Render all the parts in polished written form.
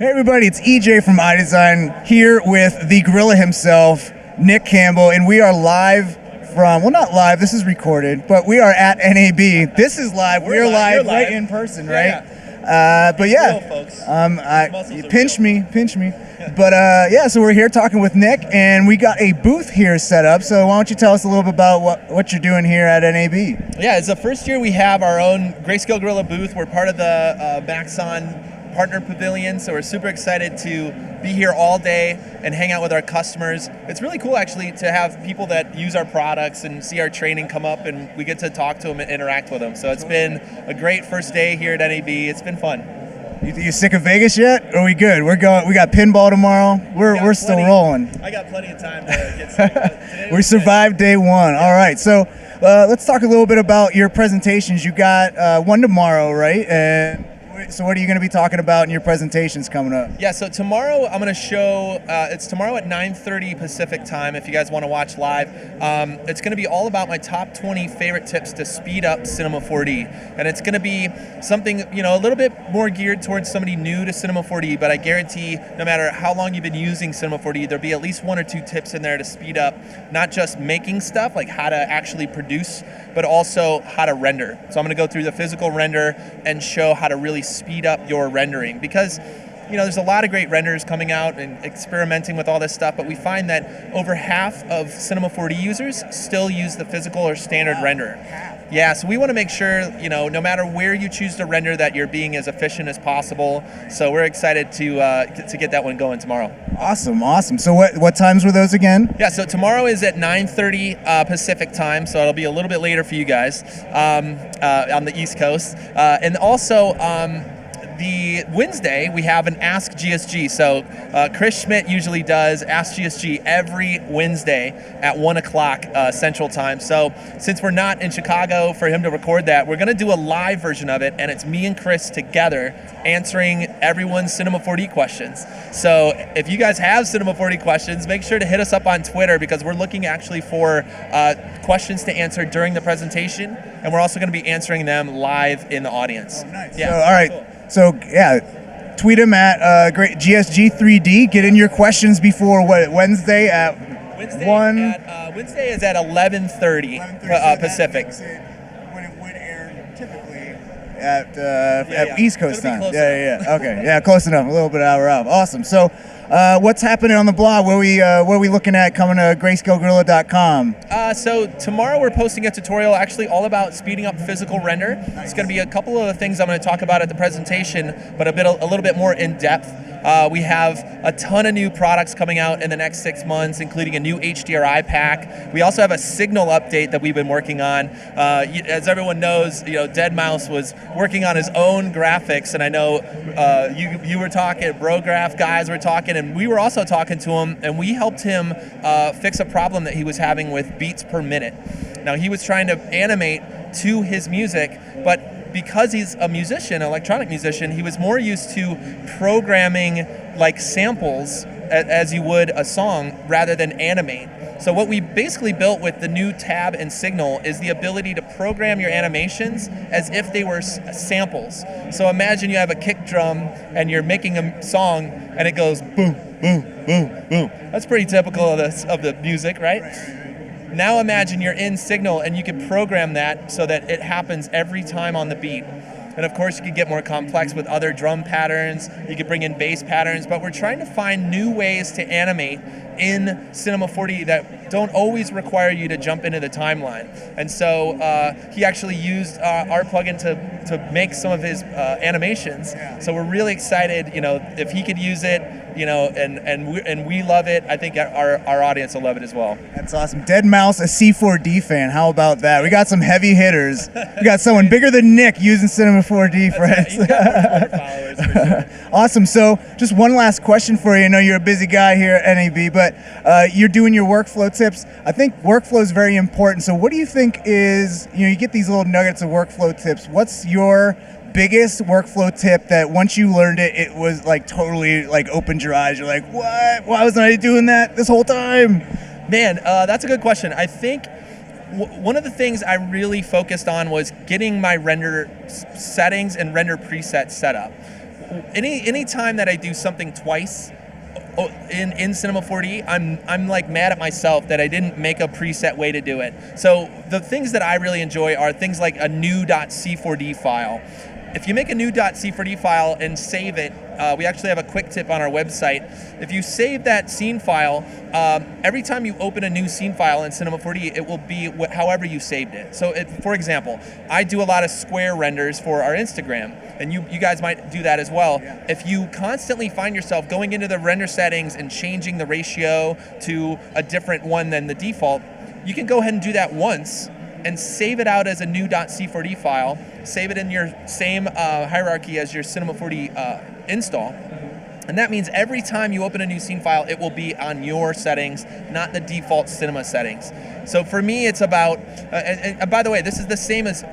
Hey everybody, it's EJ from iDesign here with the gorilla himself, Nick Campbell, and we are live from, well not live, this is recorded, but we are at NAB. This is live, we're live right in person, right? Yeah. But yeah, real, folks. you pinch me. But yeah, so we're here talking with Nick, and we got a booth here set up, so why don't you tell us a little bit about what you're doing here at NAB? Yeah, it's the first year we have our own Grayscale Gorilla booth. We're part of the Maxon Partner Pavilion, so we're super excited to be here all day and hang out with our customers. It's really cool actually to have people that use our products and see our training come up, and we get to talk to them and interact with them. So it's been a great first day here at NAB. It's been fun. You sick of Vegas yet? Or are we good? We're going. We got pinball tomorrow. We're still rolling. I got plenty of time to get started. We survived day one. All right, so let's talk a little bit about your presentations. You got one tomorrow, right? And so what are you going to be talking about in your presentations coming up? Yeah, so tomorrow I'm going to show, it's tomorrow at 9:30 Pacific time if you guys want to watch live. It's going to be all about my top 20 favorite tips to speed up Cinema 4D. And it's going to be something, a little bit more geared towards somebody new to Cinema 4D, but I guarantee no matter how long you've been using Cinema 4D, there'll be at least one or two tips in there to speed up, not just making stuff, like how to actually produce, but also how to render. So I'm going to go through the physical render and show how to really speed up your rendering, because there's a lot of great renders coming out and experimenting with all this stuff, but we find that over half of Cinema 4D users still use the physical or standard render. Yeah, so we want to make sure, no matter where you choose to render, that you're being as efficient as possible. So we're excited to get that one going tomorrow. Awesome. So what times were those again? Yeah, so tomorrow is at 9:30 Pacific time, so it'll be a little bit later for you guys on the East Coast. And also, the Wednesday, we have an Ask GSG. So Chris Schmidt usually does Ask GSG every Wednesday at 1 o'clock Central Time. So since we're not in Chicago for him to record that, we're going to do a live version of it, and it's me and Chris together answering everyone's Cinema 4D questions. So if you guys have Cinema 4D questions, make sure to hit us up on Twitter, because we're looking actually for questions to answer during the presentation, and we're also going to be answering them live in the audience. Oh, nice. Yeah. So, all right. Cool. So yeah, tweet him at great GSG3D. Get in your questions before Wednesday at 1. Wednesday is at 11:30 Pacific. When it would air typically at East Coast time. Yeah. Okay. Yeah, close enough. A little bit hour out. Awesome. So what's happening on the blog? What are we looking at coming to grayscalegorilla.com? So tomorrow we're posting a tutorial actually all about speeding up physical render. Nice. It's going to be a couple of the things I'm going to talk about at the presentation, but a little bit more in depth. We have a ton of new products coming out in the next 6 months, including a new HDRI pack. We also have a signal update that we've been working on. As everyone knows, Deadmau5 was working on his own graphics, and I know you were talking, Brograph guys were talking, and we were also talking to him, and we helped him fix a problem that he was having with beats per minute. Now, he was trying to animate to his music, but because he's a musician, electronic musician, he was more used to programming like samples as you would a song rather than animate. So what we basically built with the new tab and signal is the ability to program your animations as if they were samples. So imagine you have a kick drum and you're making a song and it goes boom, boom, boom, boom. That's pretty typical of the music, right? Now imagine you're in Signal and you can program that so that it happens every time on the beat. And of course you can get more complex with other drum patterns, you can bring in bass patterns, but we're trying to find new ways to animate in Cinema 4D that don't always require you to jump into the timeline. And so he actually used our plugin to make some of his animations. So we're really excited, if he could use it, and we love it. I think our audience will love it as well. That's awesome. Deadmau5, a C4D fan. How about that? We got some heavy hitters. We got someone bigger than Nick using Cinema 4D, friends. He's got followers for sure. Awesome. So just one last question for you. I know you're a busy guy here at NAB, but you're doing your workflow tips. I think workflow is very important. So what do you think is, you get these little nuggets of workflow tips. What's your biggest workflow tip that once you learned it, it was like totally like opened your eyes? You're like, what? Why wasn't I doing that this whole time? Man, that's a good question. I think one of the things I really focused on was getting my render settings and render presets set up. any time that I do something twice in Cinema 4D, I'm like mad at myself that I didn't make a preset way to do it. So the things that I really enjoy are things like a new .c4d file. If you make a new .c4d file and save it, we actually have a quick tip on our website. If you save that scene file, every time you open a new scene file in Cinema 4D, it will be however you saved it. So for example, I do a lot of square renders for our Instagram, and you guys might do that as well. Yeah. If you constantly find yourself going into the render settings and changing the ratio to a different one than the default, you can go ahead and do that once and save it out as a new .c4d file, save it in your same hierarchy as your Cinema 4D install. And that means every time you open a new scene file, it will be on your settings, not the default cinema settings. So for me, it's about, and by the way, this is the same as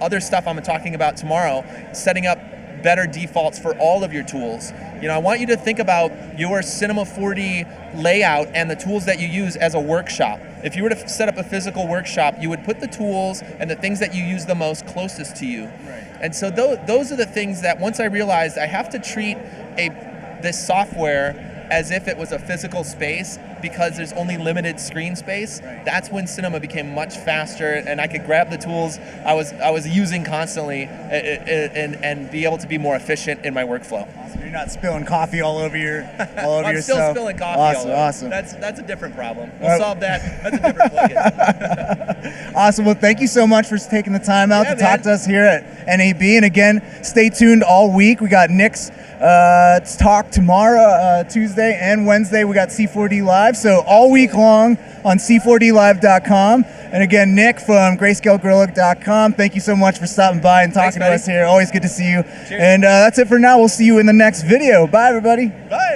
other stuff I'm talking about tomorrow, setting up better defaults for all of your tools. I want you to think about your Cinema 4D layout and the tools that you use as a workshop. If you were to set up a physical workshop, you would put the tools and the things that you use the most closest to you. Right. And so those are the things that once I realized I have to treat this software as if it was a physical space, because there's only limited screen space. Right. That's when cinema became much faster, and I could grab the tools I was using constantly and be able to be more efficient in my workflow. Awesome. You're not spilling coffee all over I'm yourself. still spilling coffee Awesome, all over. awesome. That's a different problem. We'll solve that. That's a different plugin. Awesome. Well, thank you so much for taking the time out Yeah, to talk man. to us here at NAB. And again, stay tuned all week. We got Nick's talk tomorrow, Tuesday and Wednesday. We got C4D Live. So all week long on c4dlive.com. And again, Nick from grayscalegorilla.com. Thank you so much for stopping by and talking Thanks, to us here. Always good to see you. Cheers. And that's it for now. We'll see you in the next video. Bye, everybody. Bye.